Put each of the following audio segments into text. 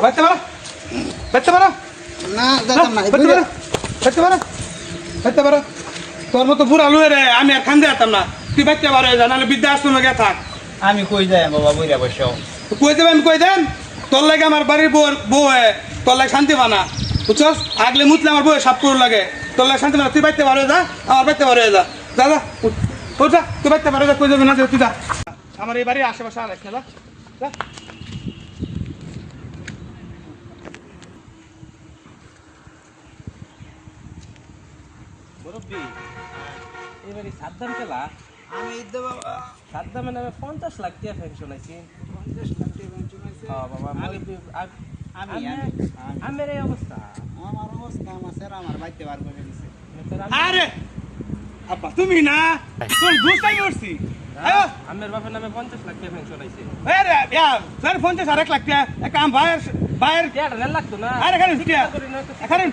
বাচ্চা পারো বাচ্চা পারো না যেতাম না বাচ্চা পারো বাচ্চা পারো তোর মতো বুড়া লুয়ে রে আমি আর খান্দে যেতাম না তুই বাচ্চা পারো জানালে বৃদ্ধাশ্রমে গিয়ে থাক আমি কই যাই বাবা বইরা বসেও কই দেবেন আমি কই দেন তোর লাগে আমার বাড়ির বউ হয়ে তোর লাগে শান্তি বানা বুঝছস আগলে মুতলে আমার বউ সাপ করে লাগে তোর লাগে শান্তি বানা তুই বাচ্চা পারো যা আমার বাচ্চা পারো যা যা যা উঠ যা তুই বাচ্চা পারো যা কই যাবে না তুই যা আমার এই বাড়ির আশেপাশে আর একটা যা যা মুরব্বি এবারে সাদ্দাম খেলা আমি ইদ্দে বাবা সাদ্দামে নামে 50 লাখ টাকা পেনশন আইছি 50 লাখ টাকা পেনশন আছে হ্যাঁ বাবা মুরব্বি আমি আমের এই অবস্থা আমার অবস্থা আমার বাইতে বার করে দিছে আরে আব্বা তুমি না তোর দুষ্টাই করছি আয়ো আমের বাপের নামে 50 লাখ টাকা পেনশন আইছে আরে ইয়ার স্যার 50 আর 1 লাখ টাকা এক কাম বাইরের টাকাটা রেল লাগতো না আরে খালি ছুটিয়া খালি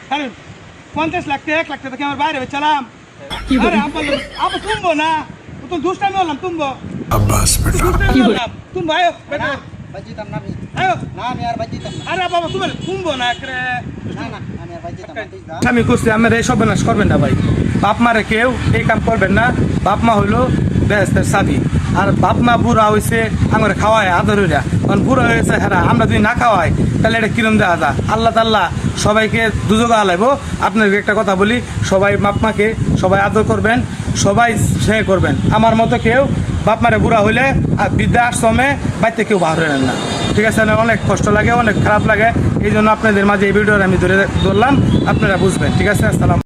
খালি 50 লাখ টাকা 1 লাখ টাকা আমার বাইরে চালাম আরে আব্বা তুমবো না তো দুষ্টামি হলাম তুমবো আব্বাস বেটা দুষ্টামি হলাম তুমি আয়ো বেটা বাজিতাম না আমি আয়ো না আমি আর বাজিতাম না আরে বাবা তুমি তুমবো না করে না না আমি আর বাজিতাম না তুই যা আমি খুশি আমার এই সব নাশ করবেন না ভাই বাপ মারে কেউ এই কাম করবেন না বাপ মা হইলো বেহেস্তের সাবি আর বাপ মা বুড়া হয়েছে আমার খাওয়ায় আদর হইয়া কারণ বুড়া হয়েছে হ্যাঁ আমরা যদি না খাওয়াই তাহলে এটা কিরম দেওয়া যা আল্লাহ তাল্লাহ সবাইকে দুযোগে আলাইবো আপনাদের একটা কথা বলি সবাই বাপ মাকে সবাই আদর করবেন সবাই সে করবেন আমার মতো কেউ বাপ মারে বুড়া হইলে আর বৃদ্ধাশ্রমে বাড়িতে কেউ বার হলেন না ঠিক আছে না অনেক কষ্ট লাগে অনেক খারাপ লাগে এই জন্য আপনাদের মাঝে এই ভিডিওর আমি ধরলাম আপনারা বুঝবেন ঠিক আছে আসসালাম